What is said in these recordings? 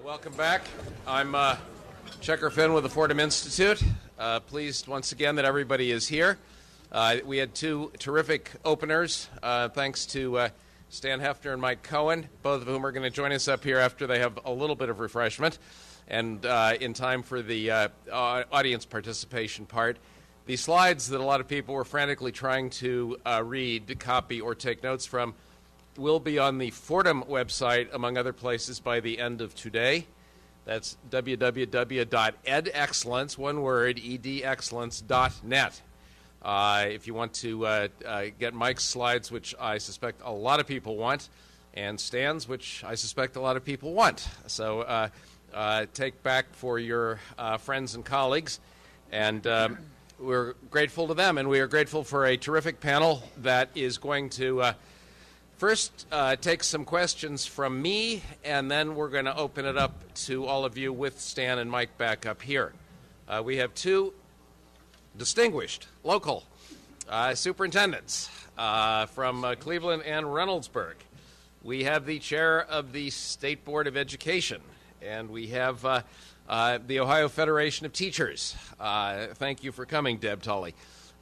Welcome back. I'm Checker Finn with the Fordham Institute. Pleased once again that everybody is here. We had two terrific openers, thanks to Stan Heffner and Mike Cohen, both of whom are going to join us up here after they have a little bit of refreshment and in time for the audience participation part. The slides that a lot of people were frantically trying to read, copy, or take notes from will be on the Fordham website, among other places, by the end of today. That's www.edexcellence, one word, edexcellence.net. If you want to get Mike's slides, which I suspect a lot of people want, and Stan's, which I suspect a lot of people want. So take back for your friends and colleagues. And we're grateful to them, and we are grateful for a terrific panel that is going to first take some questions from me, and then we're going to open it up to all of you with Stan and Mike back up here. We have two distinguished local superintendents from Cleveland and Reynoldsburg. We have the chair of the State Board of Education, and we have the Ohio Federation of Teachers. Thank you for coming, Deb Tully.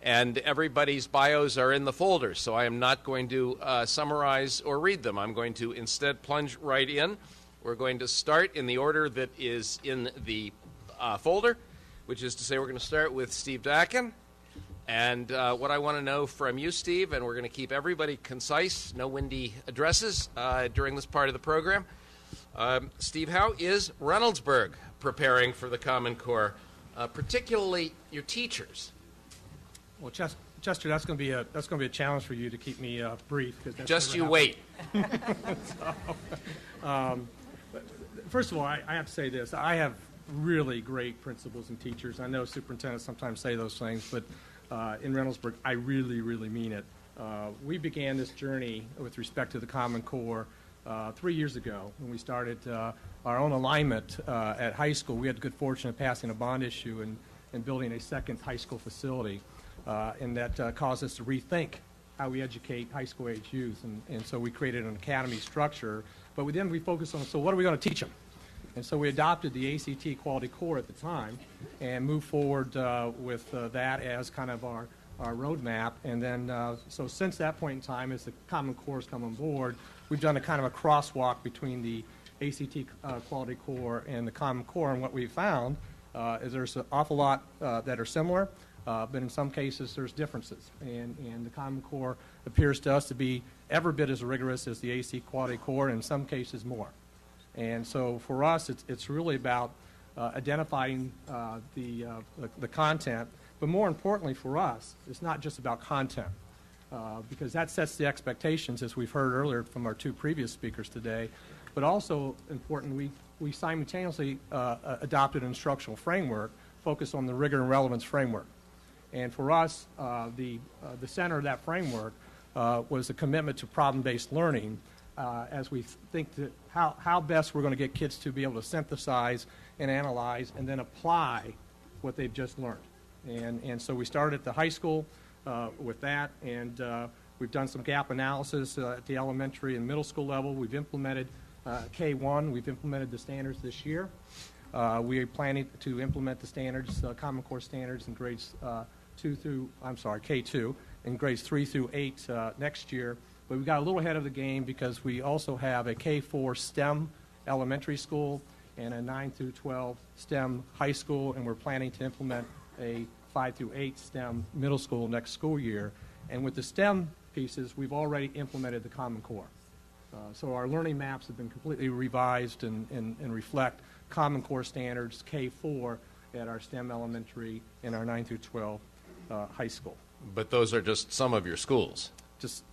And everybody's bios are in the folder, so I am not going to summarize or read them. I'm going to instead plunge right in. We're going to start in the order that is in the folder, which is to say we're going to start with Steve Dackin. And what I want to know from you, Steve, and we're going to keep everybody concise, no windy addresses during this part of the program. Steve, how is Reynoldsburg preparing for the Common Core, particularly your teachers? Well, Chester, that's going to be a challenge for you to keep me brief. That's just you wait. First of all, I have to say this: I have really great principals and teachers. I know superintendents sometimes say those things, but in Reynoldsburg, I really, really mean it. We began this journey with respect to the Common Core 3 years ago when we started our own alignment at high school. We had the good fortune of passing a bond issue and building a second high school facility. And that caused us to rethink how we educate high school age youth. And so we created an academy structure. But then we focused on, so what are we going to teach them? And so we adopted the ACT Quality Core at the time and moved forward with that as kind of our roadmap. And then, so since that point in time, as the Common Core has come on board, we've done a kind of a crosswalk between the ACT Quality Core and the Common Core. And what we found is there's an awful lot that are similar. But in some cases, there's differences. And the Common Core appears to us to be every bit as rigorous as the AC Quality Core, and in some cases more. And so for us, it's really about identifying the content. But more importantly for us, it's not just about content, because that sets the expectations, as we've heard earlier from our two previous speakers today. But also important, we simultaneously adopted an instructional framework focused on the rigor and relevance framework. And for us, the center of that framework was a commitment to problem-based learning as we think that how best we're going to get kids to be able to synthesize and analyze and then apply what they've just learned. And so we started at the high school with that, and we've done some gap analysis at the elementary and middle school level. We've implemented K1. We've implemented the standards this year. We are planning to implement the standards, Common Core standards in grades K2 in grades 3 through 8 next year. But we got a little ahead of the game because we also have a K4 STEM elementary school and a 9 through 12 STEM high school, and we're planning to implement a 5 through 8 STEM middle school next school year. And with the STEM pieces, we've already implemented the Common Core. So our learning maps have been completely revised and reflect Common Core standards K4 at our STEM elementary and our 9 through 12 high school. But those are just some of your schools. Just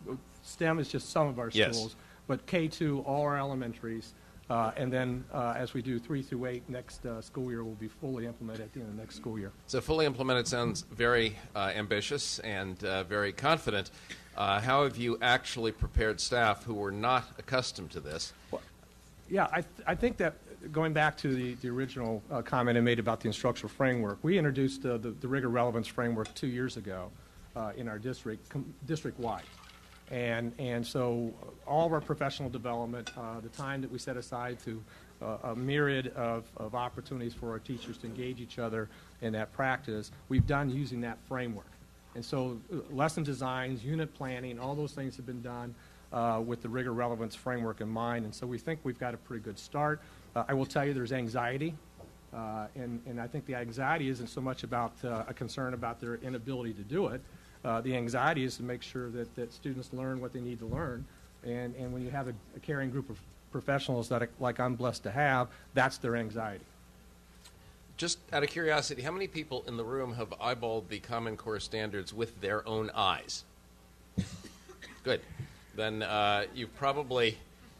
STEM is just some of our schools, but K2, all our elementaries, and then as we do 3 through 8 next school year will be fully implemented at the end of next school year. So fully implemented sounds very ambitious and very confident. How have you actually prepared staff who were not accustomed to this? Well, yeah, I think that going back to the original comment I made about the instructional framework, we introduced the rigor relevance framework 2 years ago in our district-wide. And so all of our professional development, the time that we set aside to a myriad of opportunities for our teachers to engage each other in that practice, we've done using that framework. And so lesson designs, unit planning, all those things have been done with the rigor relevance framework in mind. And so we think we've got a pretty good start. I will tell you there's anxiety. And I think the anxiety isn't so much about a concern about their inability to do it. The anxiety is to make sure that students learn what they need to learn. And when you have a caring group of professionals that, like I'm blessed to have, that's their anxiety. Just out of curiosity, how many people in the room have eyeballed the Common Core standards with their own eyes? Good. Then you've probably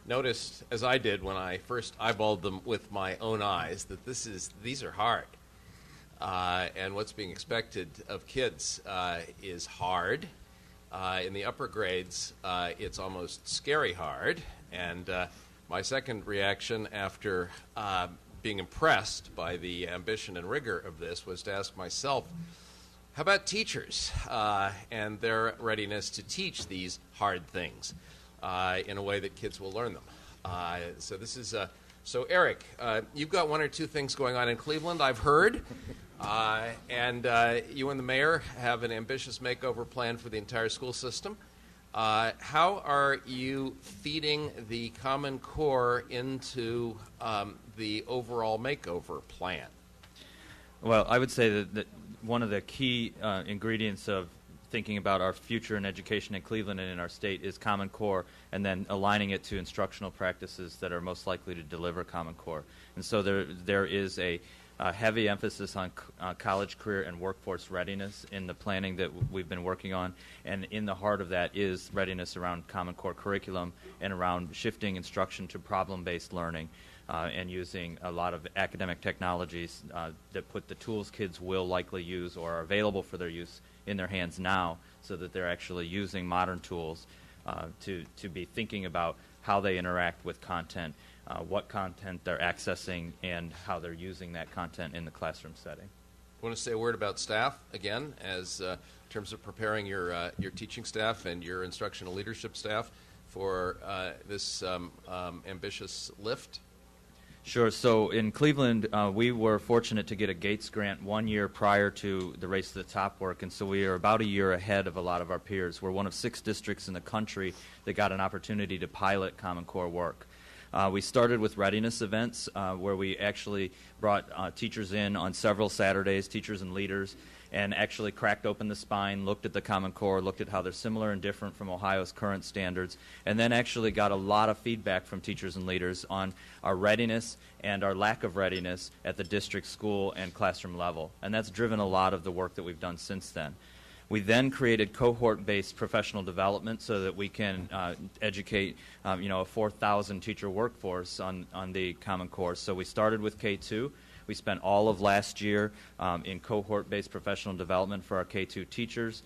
noticed, as I did when I first eyeballed them with my own eyes, that these are hard. And what's being expected of kids is hard. In the upper grades, it's almost scary hard. And my second reaction after being impressed by the ambition and rigor of this was to ask myself, how about teachers and their readiness to teach these hard things in a way that kids will learn them? So this is so Eric, you've got one or two things going on in Cleveland, I've heard, and you and the mayor have an ambitious makeover plan for the entire school system. How are you feeding the Common Core into the overall makeover plan? Well, I would say that one of the key ingredients of thinking about our future in education in Cleveland and in our state is Common Core, and then aligning it to instructional practices that are most likely to deliver Common Core. And so there is a heavy emphasis on college, career, and workforce readiness in the planning that we've been working on. And in the heart of that is readiness around Common Core curriculum and around shifting instruction to problem-based learning and using a lot of academic technologies that put the tools kids will likely use or are available for their use in their hands now, so that they're actually using modern tools to be thinking about how they interact with content, what content they're accessing, and how they're using that content in the classroom setting. I want to say a word about staff again, as in terms of preparing your teaching staff and your instructional leadership staff for this ambitious lift. Sure. So in Cleveland, we were fortunate to get a Gates grant 1 year prior to the Race to the Top work, and so we are about a year ahead of a lot of our peers. We're one of 6 districts in the country that got an opportunity to pilot Common Core work. We started with readiness events where we actually brought teachers in on several Saturdays, teachers and leaders, and actually cracked open the spine, looked at the Common Core, looked at how they're similar and different from Ohio's current standards, and then actually got a lot of feedback from teachers and leaders on our readiness and our lack of readiness at the district, school, and classroom level. And that's driven a lot of the work that we've done since then. We then created cohort-based professional development so that we can educate a 4,000 teacher workforce on the Common Core. So we started with K2. We spent all of last year in cohort-based professional development for our K2 teachers.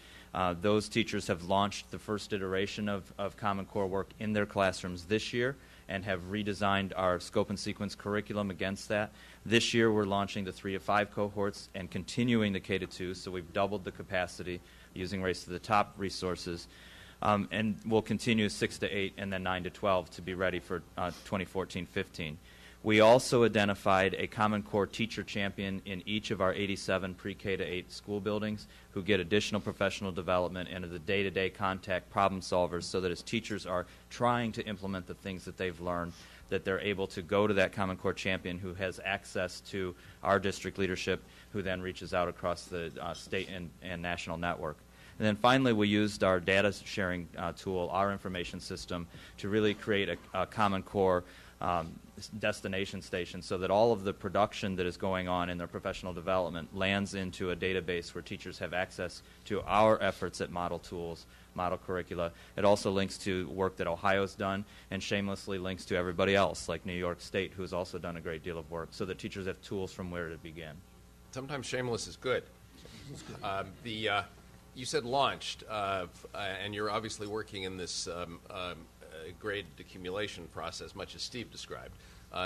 Those teachers have launched the first iteration of Common Core work in their classrooms this year and have redesigned our scope and sequence curriculum against that. This year we're launching the 3 to 5 cohorts and continuing the K-2, so we've doubled the capacity using Race to the Top resources. And we'll continue 6 to 8 and then 9 to 12 to be ready for 2014-15. We also identified a Common Core teacher champion in each of our 87 pre-K to 8 school buildings who get additional professional development and are the day-to-day contact problem solvers, so that as teachers are trying to implement the things that they've learned, that they're able to go to that Common Core champion who has access to our district leadership, who then reaches out across the state and national network. And then finally, we used our data sharing tool, our information system, to really create a Common Core destination station, so that all of the production that is going on in their professional development lands into a database where teachers have access to our efforts at model tools, model curricula. It also links to work that Ohio's done, and shamelessly links to everybody else, like New York State, who's also done a great deal of work, so that teachers have tools from where to begin. Sometimes shameless is good. You said launched, and you're obviously working in this grade accumulation process, much as Steve described.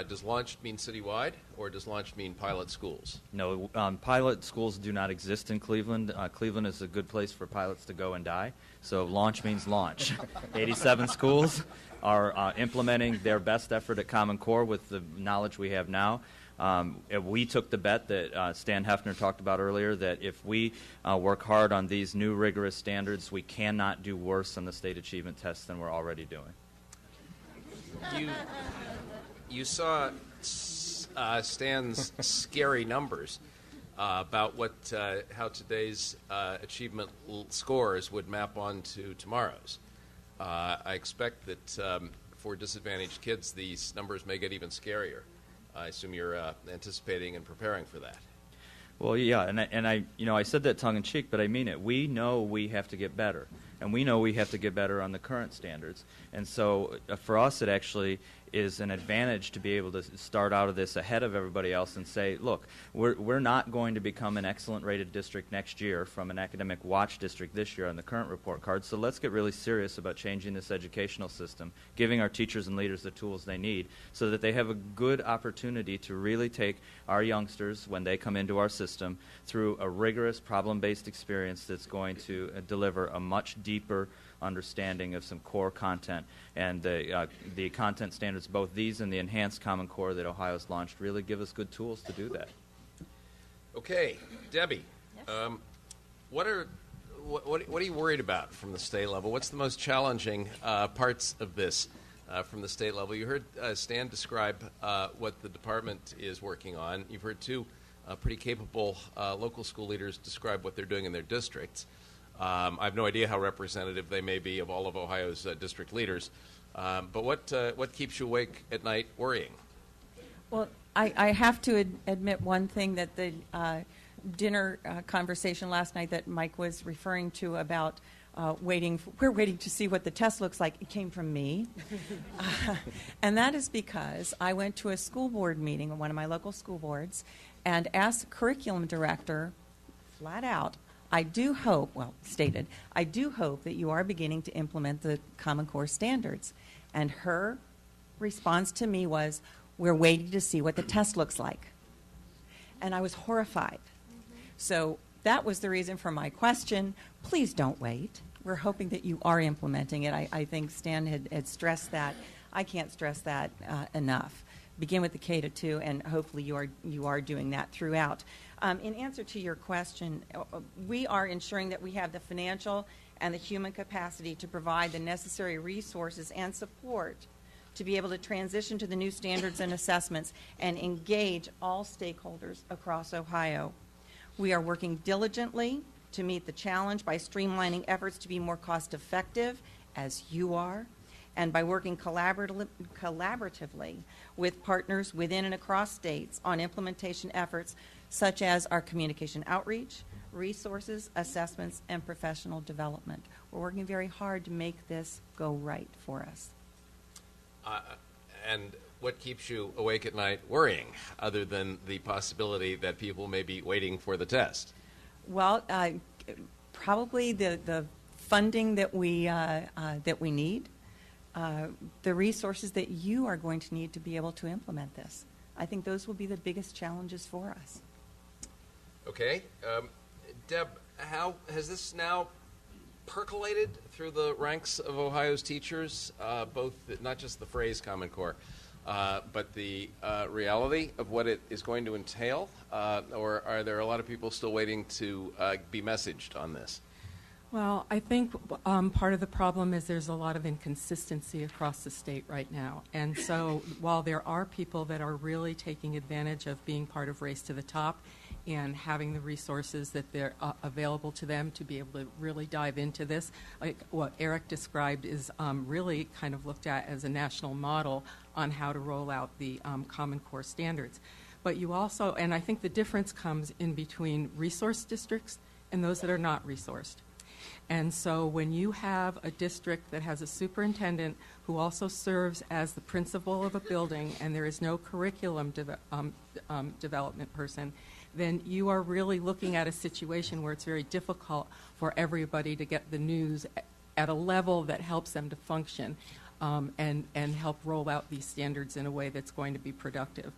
Does launched mean citywide, or does launched mean pilot schools? No, pilot schools do not exist in Cleveland. Cleveland is a good place for pilots to go and die, so launch means launch. 87 schools are implementing their best effort at Common Core with the knowledge we have now. We took the bet that Stan Heffner talked about earlier, that if we work hard on these new rigorous standards, we cannot do worse on the state achievement tests than we're already doing. You saw Stan's scary numbers about how today's achievement scores would map onto tomorrow's. I expect that for disadvantaged kids, these numbers may get even scarier. I assume you're anticipating and preparing for that. Well, yeah, and I said that tongue in cheek, but I mean it. We know we have to get better, and we know we have to get better on the current standards. And so for us, it actually is an advantage to be able to start out of this ahead of everybody else and say, look, we're not going to become an excellent rated district next year from an academic watch district this year on the current report card, so let's get really serious about changing this educational system, giving our teachers and leaders the tools they need so that they have a good opportunity to really take our youngsters, when they come into our system, through a rigorous problem-based experience that's going to deliver a much deeper understanding of some core content. And the content standards, both these and the enhanced Common Core that Ohio's launched, really give us good tools to do that. Okay, Debbie, Yes. what are you worried about from the state level? What's the most challenging parts of this from the state level? You heard Stan describe what the department is working on. You've heard two pretty capable local school leaders describe what they're doing in their districts. I have no idea how representative they may be of all of Ohio's district leaders, but what keeps you awake at night worrying? Well, I have to admit one thing, that the dinner conversation last night that Mike was referring to about we're waiting to see what the test looks like, it came from me. And that is because I went to a school board meeting on one of my local school boards and asked the curriculum director flat out, I do hope that you are beginning to implement the Common Core standards. And her response to me was, we're waiting to see what the test looks like. And I was horrified. So that was the reason for my question. Please don't wait. We're hoping that you are implementing it. I think Stan had stressed that. I can't stress that enough. Begin with the K-2, and hopefully you are doing that throughout. In answer to your question, we are ensuring that we have the financial and the human capacity to provide the necessary resources and support to be able to transition to the new standards and assessments and engage all stakeholders across Ohio. We are working diligently to meet the challenge by streamlining efforts to be more cost-effective, as you are, and by working collaboratively with partners within and across states on implementation efforts such as our communication outreach, resources, assessments, and professional development. We're working very hard to make this go right for us. And what keeps you awake at night worrying, other than the possibility that people may be waiting for the test? Well, probably the funding that we need, the resources that you are going to need to be able to implement this. I think those will be the biggest challenges for us. Okay. Deb, how has this now percolated through the ranks of Ohio's teachers, both not just the phrase Common Core, but the reality of what it is going to entail? Or are there a lot of people still waiting to be messaged on this? Well, I think part of the problem is there's a lot of inconsistency across the state right now. And so while there are people that are really taking advantage of being part of Race to the Top and having the resources that they're available to them to be able to really dive into this, like what Eric described is really kind of looked at as a national model on how to roll out the Common Core standards. But you also, and I think the difference comes in between resource districts and those that are not resourced. And so when you have a district that has a superintendent who also serves as the principal of a building and there is no curriculum development person, then you are really looking at a situation where it's very difficult for everybody to get the news at a level that helps them to function. and help roll out these standards in a way that's going to be productive.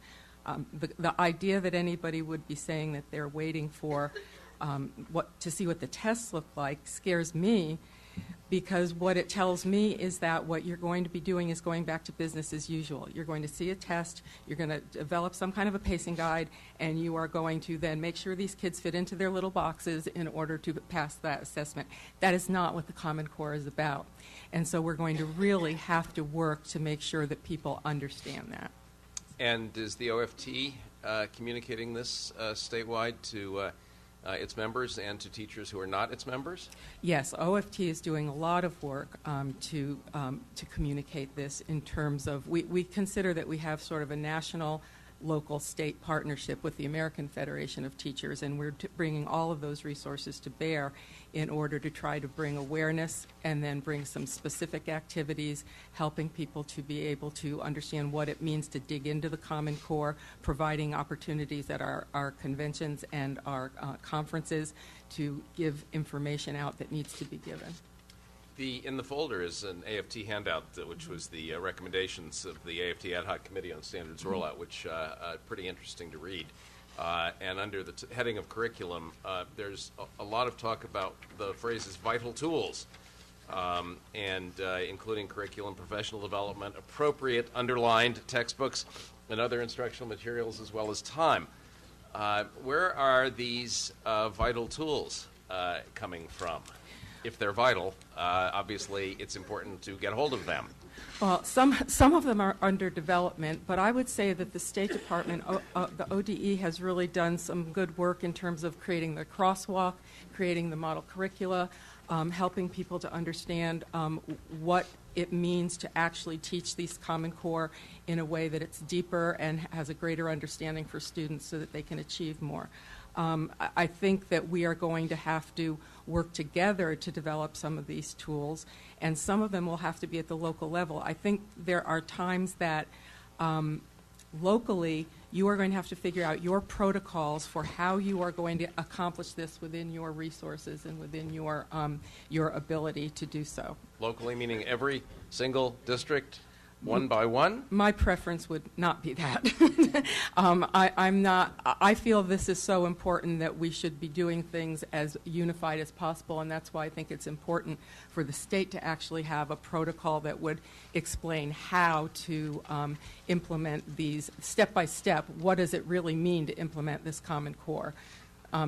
The idea that anybody would be saying that they're waiting for to see what the tests look like scares me, because what it tells me is that what you're going to be doing is going back to business as usual. You're going to see a test, you're going to develop some kind of a pacing guide, and you are going to then make sure these kids fit into their little boxes in order to pass that assessment. That is not what the Common Core is about. And so we're going to really have to work to make sure that people understand that. And is the OFT communicating this statewide to its members and to teachers who are not its members? Yes, OFT is doing a lot of work to communicate this in terms of, we consider that we have sort of a national, local, state partnership with the American Federation of Teachers, and we're bringing all of those resources to bear in order to try to bring awareness and then bring some specific activities, helping people to be able to understand what it means to dig into the Common Core, providing opportunities at our conventions and our conferences to give information out that needs to be given. In the folder is an AFT handout, which was the recommendations of the AFT Ad Hoc Committee on Standards Rollout, which pretty interesting to read. And under the heading of curriculum, there's a lot of talk about the phrases vital tools, and including curriculum, professional development, appropriate underlined textbooks, and other instructional materials, as well as time. Where are these vital tools coming from? If they're vital, obviously it's important to get hold of them. Well, some of them are under development, but I would say that the State Department, the ODE, has really done some good work in terms of creating the crosswalk, creating the model curricula, helping people to understand what it means to actually teach these Common Core in a way that it's deeper and has a greater understanding for students so that they can achieve more. I think that we are going to have to work together to develop some of these tools, and some of them will have to be at the local level. I think there are times that locally you are going to have to figure out your protocols for how you are going to accomplish this within your resources and within your ability to do so. Locally, meaning every single district? One by one? My preference would not be that. I feel this is so important that we should be doing things as unified as possible, and that's why I think it's important for the state to actually have a protocol that would explain how to implement these step by step. What does it really mean to implement this Common Core?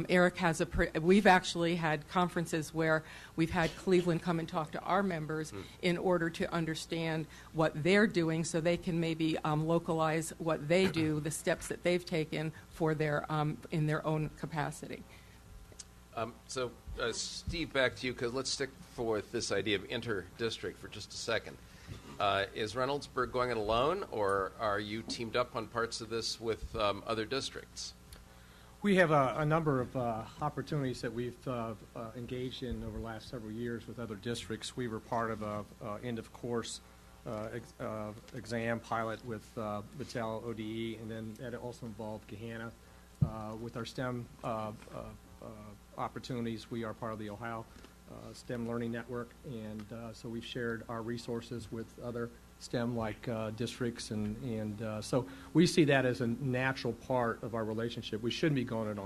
Eric has we've actually had conferences where we've had Cleveland come and talk to our members in order to understand what they're doing so they can maybe localize what they do, the steps that they've taken for their in their own capacity. So, Steve, back to you, because let's stick with this idea of interdistrict for just a second. Is Reynoldsburg going it alone, or are you teamed up on parts of this with other districts? We have a number of opportunities that we've engaged in over the last several years with other districts. We were part of a end-of-course exam pilot with Battelle ODE, and then that also involved Gahanna. With our STEM opportunities, we are part of the Ohio STEM Learning Network, and so we've shared our resources with other STEM-like districts, and so we see that as a natural part of our relationship. We shouldn't be going it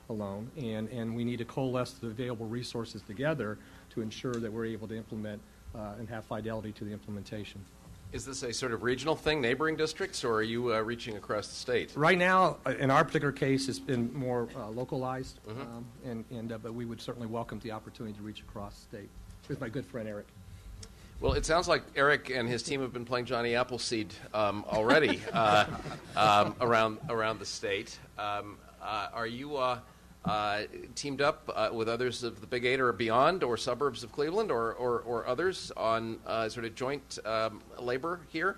alone, and we need to coalesce the available resources together to ensure that we're able to implement and have fidelity to the implementation. Is this a sort of regional thing, neighboring districts, or are you reaching across the state? Right now, in our particular case, it's been more localized, but we would certainly welcome the opportunity to reach across the state with my good friend Eric. Well, it sounds like Eric and his team have been playing Johnny Appleseed already around the state. Are you teamed up with others of the Big Eight or beyond, or suburbs of Cleveland, or others on sort of joint labor here?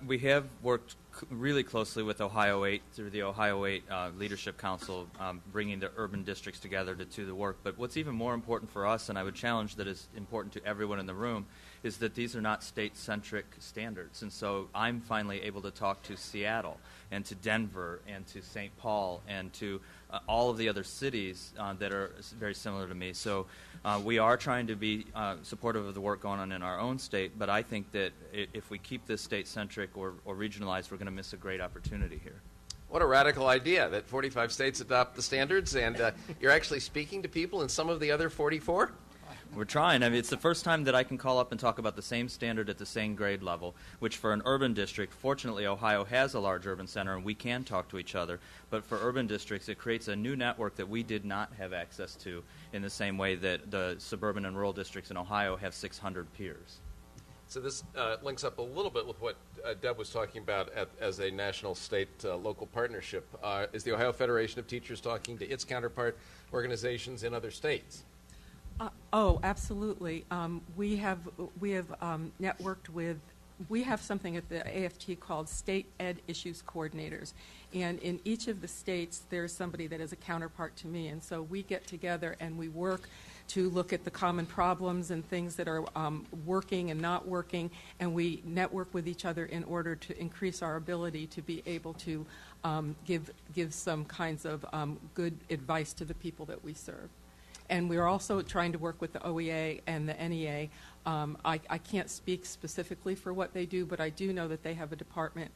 We have worked really closely with Ohio 8 through the Ohio 8 Leadership Council, bringing the urban districts together to do the work. But what's even more important for us, and I would challenge that is important to everyone in the room, is that these are not state-centric standards. And so I'm finally able to talk to Seattle and to Denver and to St. Paul and to all of the other cities that are very similar to me. So we are trying to be supportive of the work going on in our own state, but I think that if we keep this state-centric or regionalized, we're going to miss a great opportunity here. What a radical idea that 45 states adopt the standards, and you're actually speaking to people in some of the other 44? We're trying. I mean, it's the first time that I can call up and talk about the same standard at the same grade level, which for an urban district, fortunately Ohio has a large urban center and we can talk to each other, but for urban districts it creates a new network that we did not have access to in the same way that the suburban and rural districts in Ohio have 600 peers. So this links up a little bit with what Deb was talking about as a national state local partnership. Is the Ohio Federation of Teachers talking to its counterpart organizations in other states? Oh, absolutely. We have networked with. We have something at the AFT called State Ed Issues Coordinators, and in each of the states there's somebody that is a counterpart to me, and so we get together and we work to look at the common problems and things that are working and not working, and we network with each other in order to increase our ability to be able to give some kinds of good advice to the people that we serve. And we're also trying to work with the OEA and the NEA. I can't speak specifically for what they do, but I do know that they have a department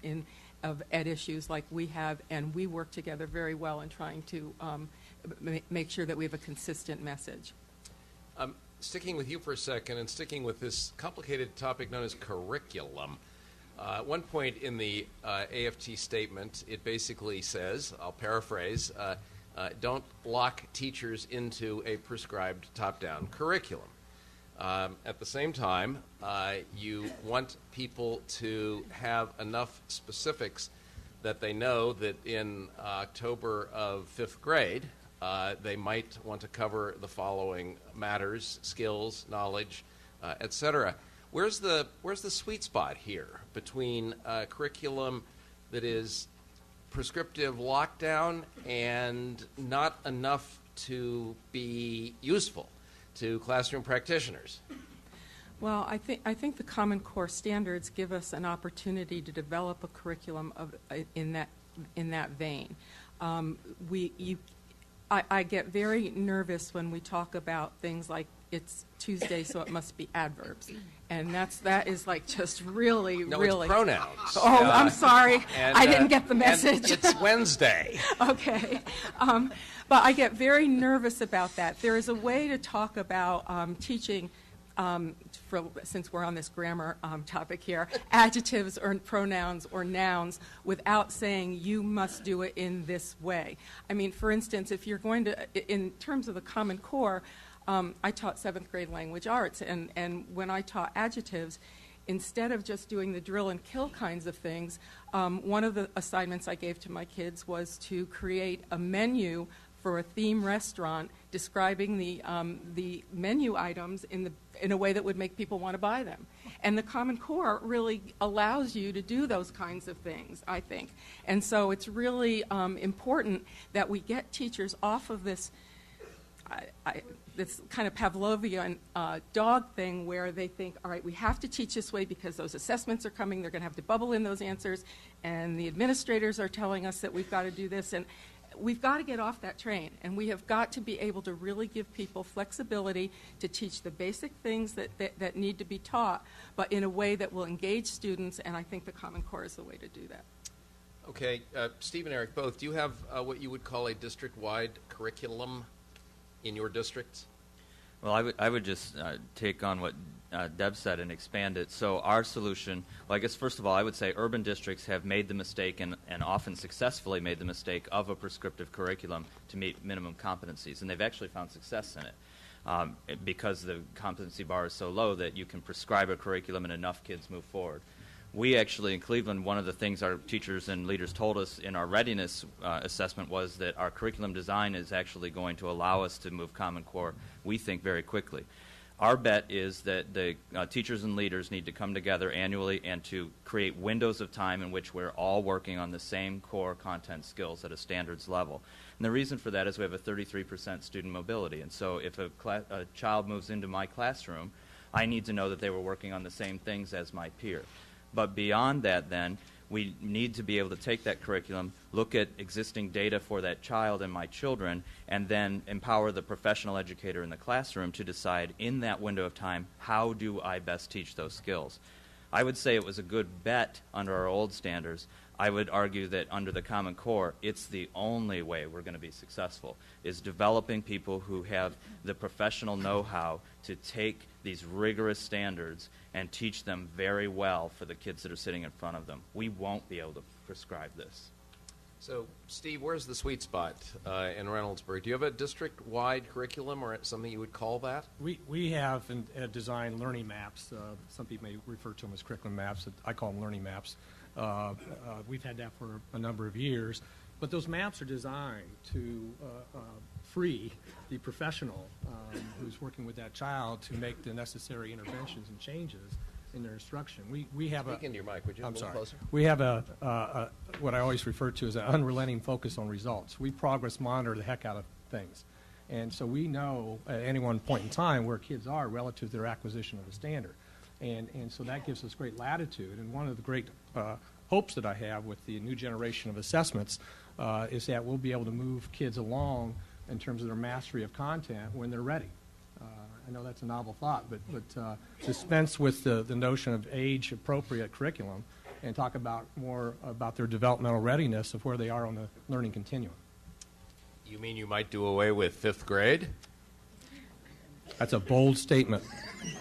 of ed issues like we have, and we work together very well in trying to make sure that we have a consistent message. Sticking with you for a second and sticking with this complicated topic known as curriculum, at one point in the AFT statement, it basically says, I'll paraphrase, don't lock teachers into a prescribed top-down curriculum. At the same time, you want people to have enough specifics that they know that in October of 5th grade, they might want to cover the following matters: skills, knowledge, etc. Where's the sweet spot here between curriculum that is prescriptive lockdown and not enough to be useful to classroom practitioners? Well, I think the Common Core standards give us an opportunity to develop a curriculum in that vein. I get very nervous when we talk about things like it's Tuesday, so it must be adverbs, and that is like just really. No, it's pronouns. Oh, I'm sorry, I didn't get the message. And it's Wednesday. Okay, but I get very nervous about that. There is a way to talk about teaching. Since we're on this grammar topic here, adjectives or pronouns or nouns without saying you must do it in this way. I mean, for instance, if you're going to, in terms of the Common Core, I taught 7th grade language arts, and when I taught adjectives, instead of just doing the drill and kill kinds of things, one of the assignments I gave to my kids was to create a menu for a theme restaurant describing the menu items in a way that would make people want to buy them. And the Common Core really allows you to do those kinds of things, I think. And so it's really important that we get teachers off of this this kind of Pavlovian dog thing where they think, all right, we have to teach this way because those assessments are coming, they're going to have to bubble in those answers, and the administrators are telling us that we've got to do this. And we've got to get off that train, and we have got to be able to really give people flexibility to teach the basic things that need to be taught, but in a way that will engage students, and I think the Common Core is the way to do that. Okay, Steve and Eric, both, do you have what you would call a district-wide curriculum in your district? Well, I would just take on what Deb said and expand it. So our solution, well, I guess first of all, I would say urban districts have made the mistake and often successfully made the mistake of a prescriptive curriculum to meet minimum competencies, and they've actually found success in it because the competency bar is so low that you can prescribe a curriculum and enough kids move forward. We actually, in Cleveland, one of the things our teachers and leaders told us in our readiness assessment was that our curriculum design is actually going to allow us to move Common Core, we think, very quickly. Our bet is that the teachers and leaders need to come together annually and to create windows of time in which we're all working on the same core content skills at a standards level. And the reason for that is we have a 33% student mobility. And so if a child moves into my classroom, I need to know that they were working on the same things as my peer. But beyond that, then, We need to be able to take that curriculum, look at existing data for that child and my children, and then empower the professional educator in the classroom to decide in that window of time, how do I best teach those skills? I would say it was a good bet under our old standards. I would argue that under the Common Core, it's the only way we're going to be successful, is developing people who have the professional know-how to take these rigorous standards and teach them very well for the kids that are sitting in front of them. We won't be able to prescribe this. So, Steve, where's the sweet spot in Reynoldsburg? Do you have a district-wide curriculum or something you would call that? We have designed learning maps. Some people may refer to them as curriculum maps. I call them learning maps. We've had that for a number of years. But those maps are designed to free the professional who's working with that child to make the necessary interventions and changes in their instruction. We have Speak into your mic, would you? I'm a little sorry. Closer? We have what I always refer to as an unrelenting focus on results. We progress monitor the heck out of things. And so we know at any one point in time where kids are relative to their acquisition of a standard. And so that gives us great latitude. And one of the great hopes that I have with the new generation of assessments is that we'll be able to move kids along in terms of their mastery of content when they're ready. I know that's a novel thought, but dispense with the notion of age-appropriate curriculum and talk about more about their developmental readiness of where they are on the learning continuum. You mean you might do away with 5th grade? That's a bold statement,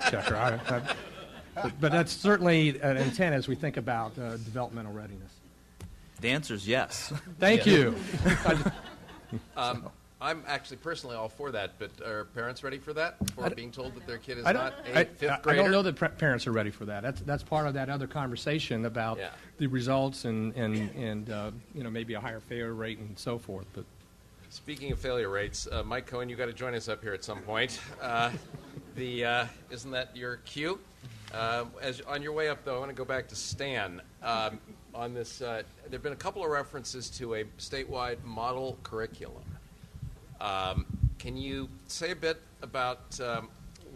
Checker. But that's certainly an intent as we think about developmental readiness. The answer is yes. Thank you. I'm actually personally all for that, but are parents ready for that? For being told that their kid is I not a don't, 5th grader? I don't know that parents are ready for that. That's part of that other conversation about the results and maybe a higher failure rate and so forth. But speaking of failure rates, Mike Cohen, you got to join us up here at some point. Isn't that your cue? On your way up, though, I want to go back to Stan. On this, there have been a couple of references to a statewide model curriculum. Can you say a bit about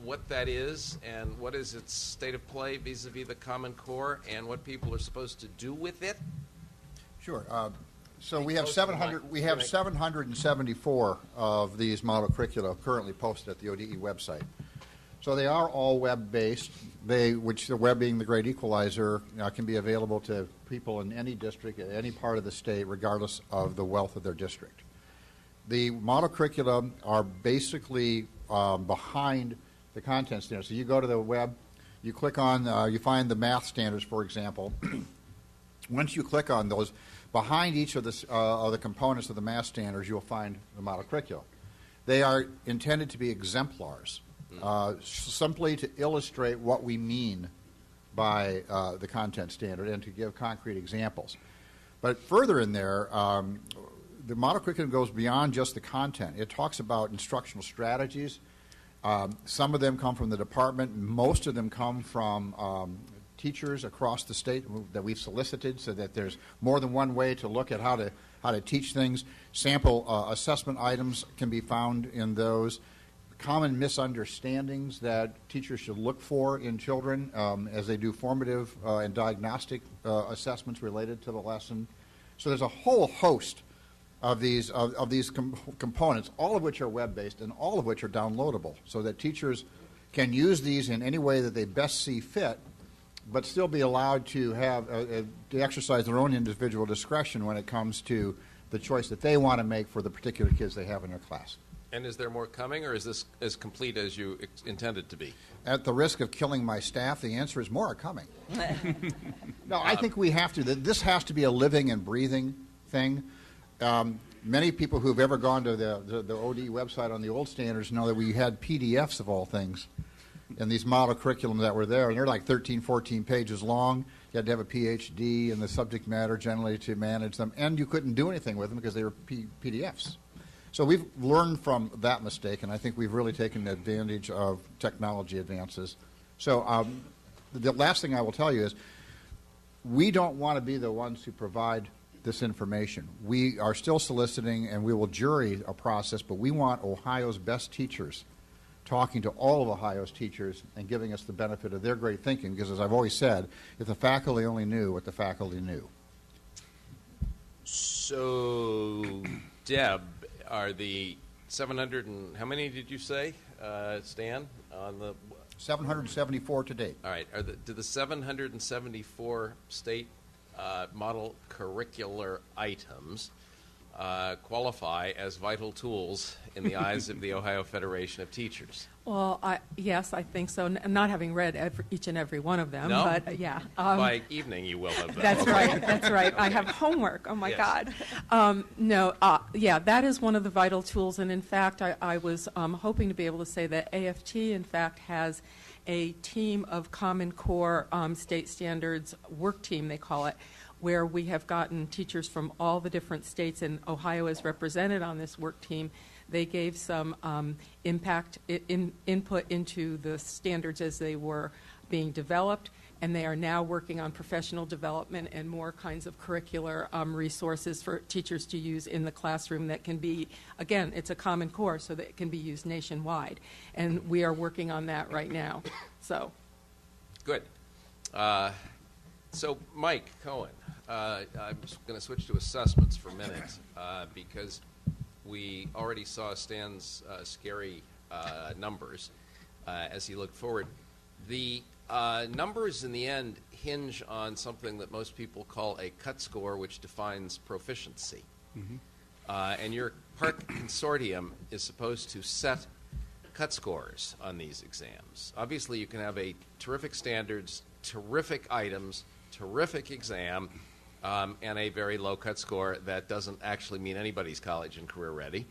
what that is and what is its state of play vis-a-vis the Common Core and what people are supposed to do with it? Sure. So we have 700. We have 774 of these model curricula currently posted at the ODE website. So they are all web-based. Which the web being the great equalizer, can be available to people in any district, at any part of the state, regardless of the wealth of their district. The model curricula are basically behind the content standards. So you go to the web, you click on, you find the math standards, for example. Once you click on those, behind each of the components of the math standards, you'll find the model curricula. They are intended to be exemplars, simply to illustrate what we mean by the content standard and to give concrete examples. But further in there, the model curriculum goes beyond just the content. It talks about instructional strategies. Some of them come from the department. Most of them come from teachers across the state that we've solicited, so that there's more than one way to look at how to teach things. Sample assessment items can be found in those. Common misunderstandings that teachers should look for in children as they do formative and diagnostic assessments related to the lesson. So there's a whole host of these components, all of which are web-based and all of which are downloadable, so that teachers can use these in any way that they best see fit, but still be allowed to have to exercise their own individual discretion when it comes to the choice that they want to make for the particular kids they have in their class. And is there more coming, or is this as complete as you intended to be? At the risk of killing my staff, the answer is more are coming. No, I think we have to. This has to be a living and breathing thing. Many people who've ever gone to the ODE website on the old standards know that we had PDFs of all things and these model curriculums that were there, and they're like 13, 14 pages long. You had to have a PhD in the subject matter generally to manage them, and you couldn't do anything with them because they were PDFs. So we've learned from that mistake, and I think we've really taken advantage of technology advances. So the last thing I will tell you is we don't want to be the ones who provide this information. We are still soliciting, and we will jury a process, but we want Ohio's best teachers talking to all of Ohio's teachers and giving us the benefit of their great thinking, because as I've always said, if the faculty only knew what the faculty knew. So, Deb, are the 700 and how many did you say, Stan, on the 774 to date. All right. Do the 774 state model curricular items qualify as vital tools in the eyes of the Ohio Federation of Teachers? Well, yes, I think so. Not having read each and every one of them, No? but yeah. By evening, you will have them. That's right. That's right. I have homework. Oh my Yes. God. No. Yeah, that is one of the vital tools. And in fact, I was hoping to be able to say that AFT, in fact, has a team of Common Core state standards work team, they call it, where we have gotten teachers from all the different states, and Ohio is represented on this work team. They gave some input into the standards as they were being developed, and they are now working on professional development and more kinds of curricular resources for teachers to use in the classroom that can be, again, it's a Common Core, so that it can be used nationwide. And we are working on that right now. So, Good. So, Mike Cohen, I'm going to switch to assessments for a minute because we already saw Stan's scary numbers as he looked forward. The numbers in the end hinge on something that most people call a cut score, which defines proficiency. And your PARC consortium is supposed to set cut scores on these exams. Obviously, you can have a terrific standards, terrific items, terrific exam, and a very low cut score that doesn't actually mean anybody's college and career ready.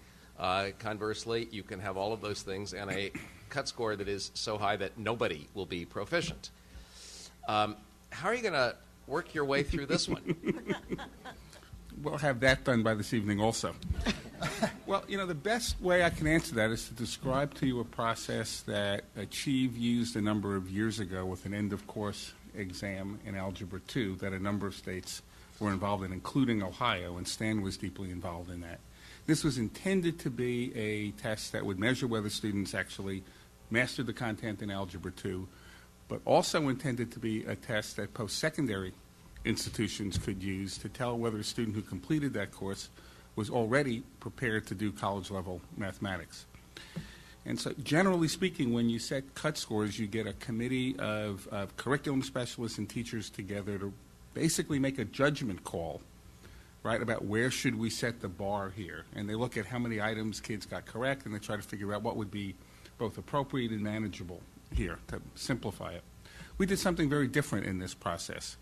Conversely, you can have all of those things and a cut score that is so high that nobody will be proficient. How are you going to work your way through this one? We'll have that done by this evening also. Well, you know, the best way I can answer that is to describe to you a process that Achieve used a number of years ago with an end-of-course exam in Algebra 2 that a number of states were involved in, including Ohio, and Stan was deeply involved in that. This was intended to be a test that would measure whether students actually mastered the content in Algebra 2, but also intended to be a test that post-secondary institutions could use to tell whether a student who completed that course was already prepared to do college-level mathematics. And so, generally speaking, when you set cut scores, you get a committee of curriculum specialists and teachers together to basically make a judgment call, right, about where should we set the bar here. And they look at how many items kids got correct, and they try to figure out what would be both appropriate and manageable here to simplify it. We did something very different in this process.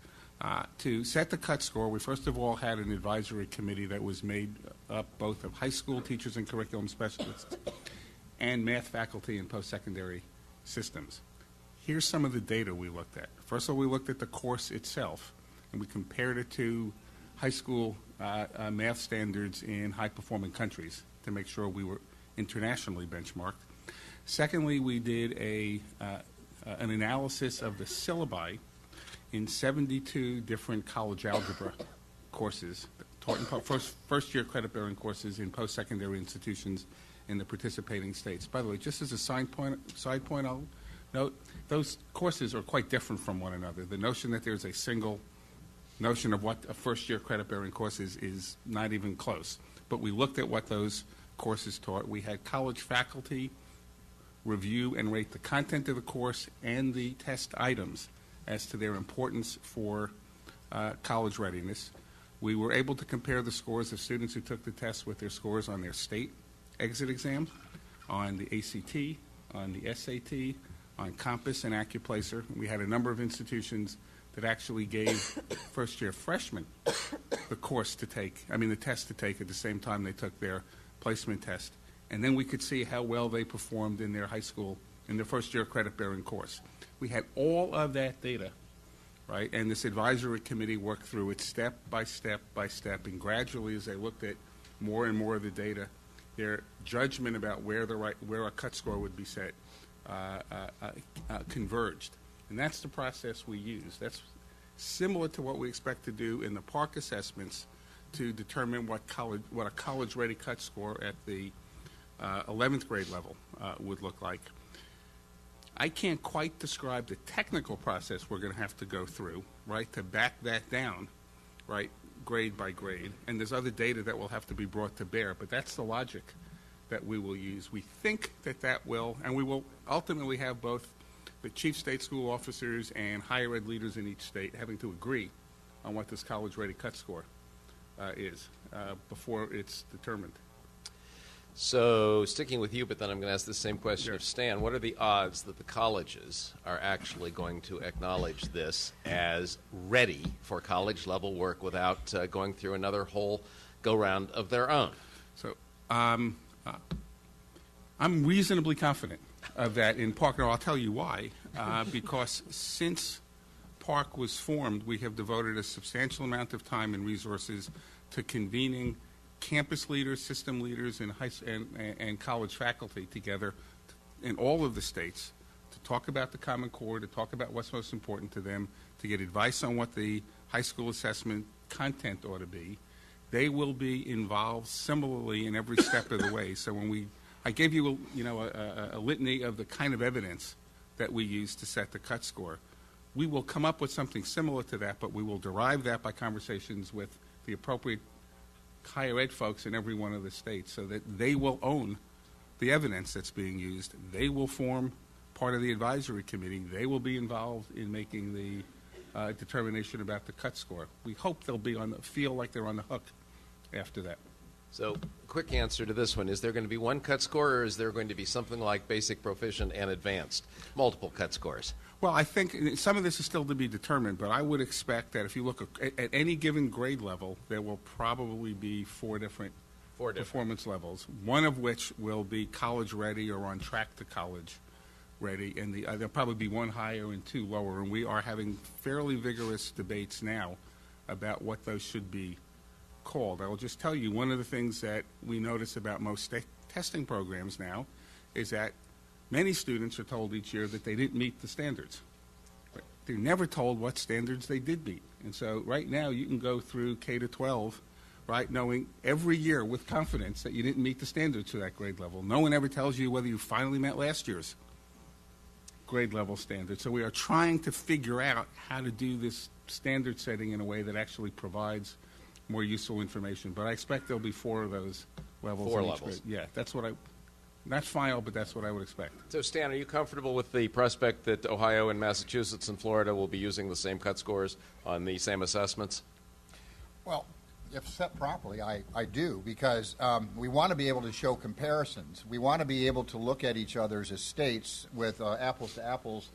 To set the cut score, we first of all had an advisory committee that was made up both of high school teachers and curriculum specialists and math faculty and post-secondary systems. Here's some of the data we looked at. First of all, we looked at the course itself, and we compared it to high school math standards in high-performing countries to make sure we were internationally benchmarked. Secondly, we did an analysis of the syllabi in 72 different college algebra courses, taught in first-year credit-bearing courses in post-secondary institutions in the participating states. By the way, just as a side point, I'll note, those courses are quite different from one another. The notion that there's a single notion of what a first-year credit-bearing course is not even close. But we looked at what those courses taught. We had college faculty review and rate the content of the course and the test items as to their importance for college readiness. We were able to compare the scores of students who took the test with their scores on their state exit exam, on the ACT, on the SAT, on Compass and AccuPlacer. We had a number of institutions that actually gave first-year freshmen the test to take at the same time they took their placement test. And then we could see how well they performed in their high school, in their first-year credit-bearing course. We had all of that data, right? And this advisory committee worked through it step by step by step, and gradually, as they looked at more and more of the data, their judgment about where a cut score would be set converged. And that's the process we use. That's similar to what we expect to do in the PARC assessments to determine what a college-ready cut score at the 11th grade level would look like. I can't quite describe the technical process we're going to have to go through, right, to back that down. right, grade by grade, and there's other data that will have to be brought to bear, but that's the logic that we will use. We think that will, and we will ultimately have both the chief state school officers and higher ed leaders in each state having to agree on what this college-ready cut score is before it's determined. So, sticking with you, but then I'm going to ask the same question of Stan. What are the odds that the colleges are actually going to acknowledge this as ready for college-level work without going through another whole go-round of their own? So, I'm reasonably confident of that in Park. Now, I'll tell you why. Because since Park was formed, we have devoted a substantial amount of time and resources to convening campus leaders, system leaders, and college faculty together in all of the states to talk about the Common Core, to talk about what's most important to them, to get advice on what the high school assessment content ought to be. They will be involved similarly in every step of the way. So when I gave you a litany of the kind of evidence that we use to set the cut score. We will come up with something similar to that, but we will derive that by conversations with the appropriate higher ed folks in every one of the states so that they will own the evidence that's being used. They will form part of the advisory committee. They will be involved in making the determination about the cut score. We hope they'll feel like they're on the hook after that. So, quick answer to this one. Is there going to be one cut score, or is there going to be something like basic, proficient, and advanced? Multiple cut scores? Well, I think some of this is still to be determined, but I would expect that if you look at any given grade level, there will probably be four different performance levels, one of which will be college ready or on track to college ready, and there'll probably be one higher and two lower, and we are having fairly vigorous debates now about what those should be called. I will just tell you, one of the things that we notice about most testing programs now is that many students are told each year that they didn't meet the standards. But they're never told what standards they did meet. And so right now you can go through K to 12, right, knowing every year with confidence that you didn't meet the standards for that grade level. No one ever tells you whether you finally met last year's grade level standard. So we are trying to figure out how to do this standard setting in a way that actually provides more useful information. But I expect there'll be four of those levels. Four levels. Yeah, that's what not final, but that's what I would expect. So, Stan, are you comfortable with the prospect that Ohio and Massachusetts and Florida will be using the same cut scores on the same assessments? Well, if set properly, I do, because we want to be able to show comparisons. We want to be able to look at each other's estates with apples-to-apples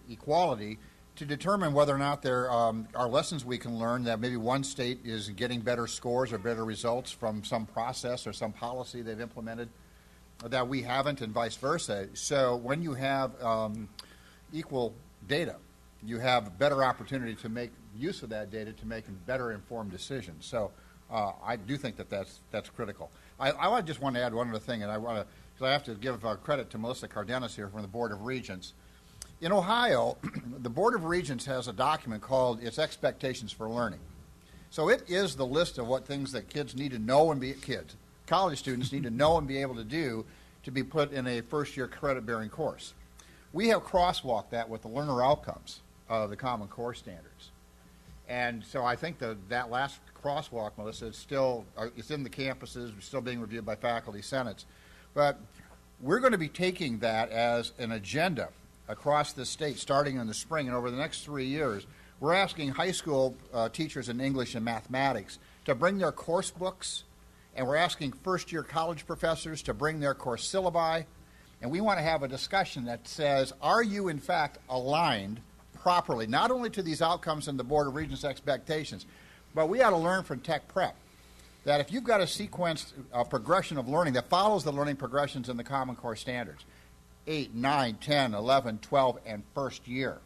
equality to determine whether or not there are lessons we can learn that maybe one state is getting better scores or better results from some process or some policy they've implemented that we haven't, and vice versa. So when you have equal data, you have better opportunity to make use of that data to make better informed decisions. So I do think that that's critical. I just want to add one other thing, and because I have to give credit to Melissa Cardenas here from the Board of Regents. In Ohio, the Board of Regents has a document called its Expectations for Learning. So it is the list of what things that kids need to know and college students need to know and be able to do to be put in a first-year credit-bearing course. We have crosswalked that with the learner outcomes of the Common Core standards. And so I think that last crosswalk, Melissa, it's in the campuses, it's still being reviewed by faculty senates. But we're going to be taking that as an agenda across the state starting in the spring, and over the next 3 years, we're asking high school teachers in English and mathematics to bring their course books, and we're asking first-year college professors to bring their course syllabi, and we want to have a discussion that says, are you in fact aligned properly, not only to these outcomes and the Board of Regents' expectations, but we ought to learn from Tech Prep that if you've got a sequenced progression of learning that follows the learning progressions in the Common Core standards, 8, 9, 10, 11, 12, and first year,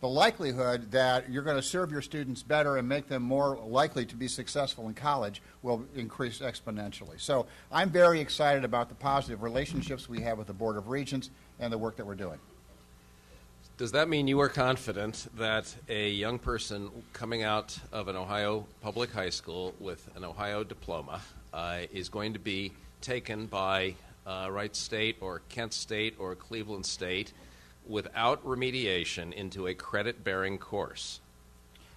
the likelihood that you're going to serve your students better and make them more likely to be successful in college will increase exponentially. So I'm very excited about the positive relationships we have with the Board of Regents and the work that we're doing. Does that mean you are confident that a young person coming out of an Ohio public high school with an Ohio diploma is going to be taken by Wright State or Kent State or Cleveland State without remediation into a credit-bearing course?